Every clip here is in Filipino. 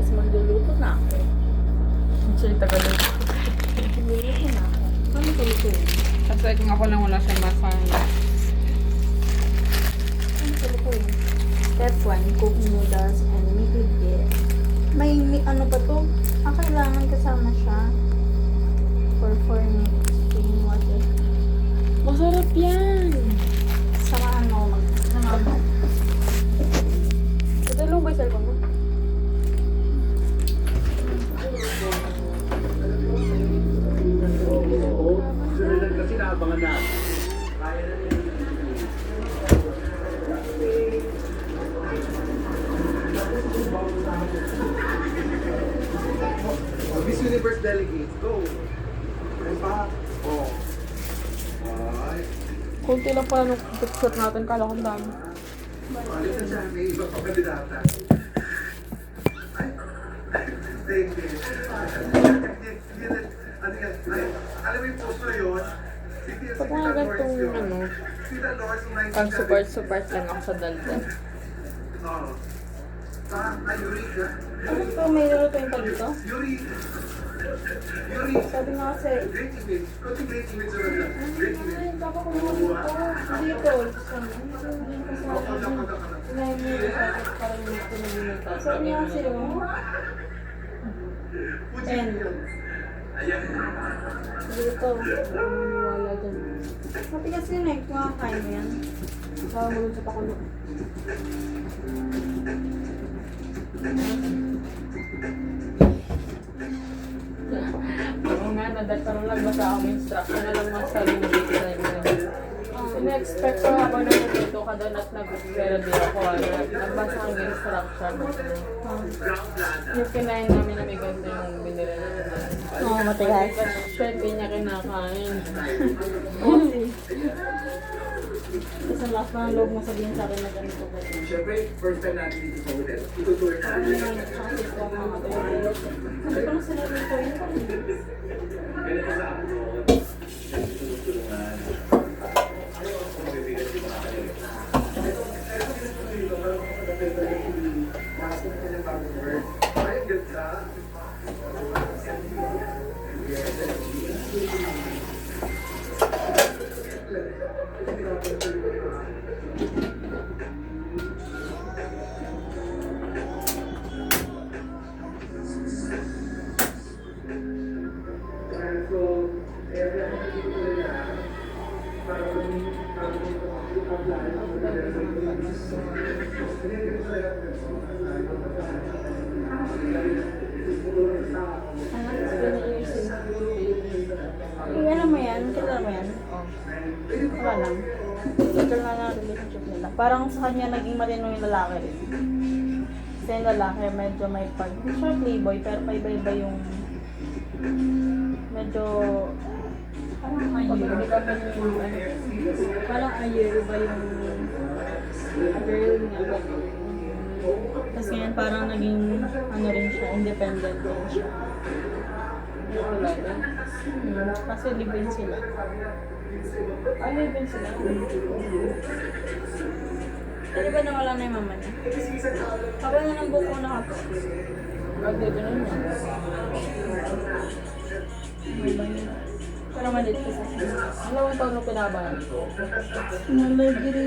Tapos magluluto na ako. Siya yung tagalog. Magluluto na ako. Ano tulutuin? Kasi kung ako lang wala siyang masaya. Ano tulutuin? Step 1, cook noodles and make it get. May ano pa to? Kailangan kasama siya. For 4 minutes. Plain water. Masarap yan! Samaan mo mag-samaan mo. Ito lang ba yung cellphone mo? Kasi naabangan na. Miss Universe delegates, go! Ano pa? Oh. Ay. Kunti lang pala nung picture natin, kala kong dami. Alis na siya, may iba pa kandidata. Ay. Thank you. Ano yan? Alam mo yung post na yun? Pag mga gantong ano, Tita Lors, pang support lang ako sa daldal. Oo. Ay, Eureka. Ano to? May lulutuin pa dito? Eureka. Sabi nga kasi, Great image. Kunti great image naman lang. Great image. ay, dapat ko naman dito. Dito. Sabi nga kasi, and, Ayan. dito. Wala dyan. Sabi kasi yun eh, kumakain mo yan. Kasama mo dun sa pakulo. Oo nga, nadagtaron lang basta ako may instruction na lang mga sabi na dito tayo na. Ina-expect ko habang nandito ka doon at nag-pero di ako. Nagbasa ang instruction. Yung kinain namin na may ganito yung binili namin. Oo, matigas. Siya hindi niya kinakain. Kasi ang last na loob mo sabihin sa akin na ganito ba? Siyempre, first time natin dito sa hotel. Itutour na. Ano yung chance ko mga tayo? Sabi ko na sila dito yun. Ganito sa ako. Tulungan. Ayaw ako mabibigat yung mga kanila. Nakasunod ka ng bagong word. Ay, ganda. Alam mo yan? Kilala mo yan? Wala lang. Total na ng relationship nila. Parang sa kanya naging matino yung lalaki rin. Kasi yung lalaki medyo may pag... Hindi siya playboy, pero paiba-iba yung... Medyo... Parang ayero. Parang ayero ba yung... Girl niya. Tapos ngayon parang naging... Ano rin siya, independent rin siya. Wala din. Kasi live-in sila. Ano din sila? Ano ba nawala na yung mama niya? Kapag nga ng buko na ako. Ano din yun? Pero malit kasi. Alam mo taon nung pinabahan? Nalagiri.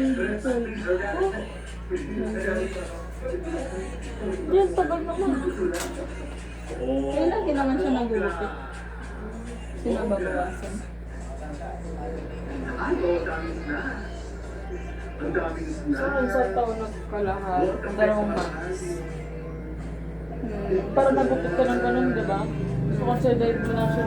Yan, tagal naman. Kailan naman siya nagulupit? Sinababawasan. Ay, oo, dami na. Ang daming Sa na. isang taon na kalahal, 2 months. Para nagupit ka ng ganun, di ba? So, consider mo na siya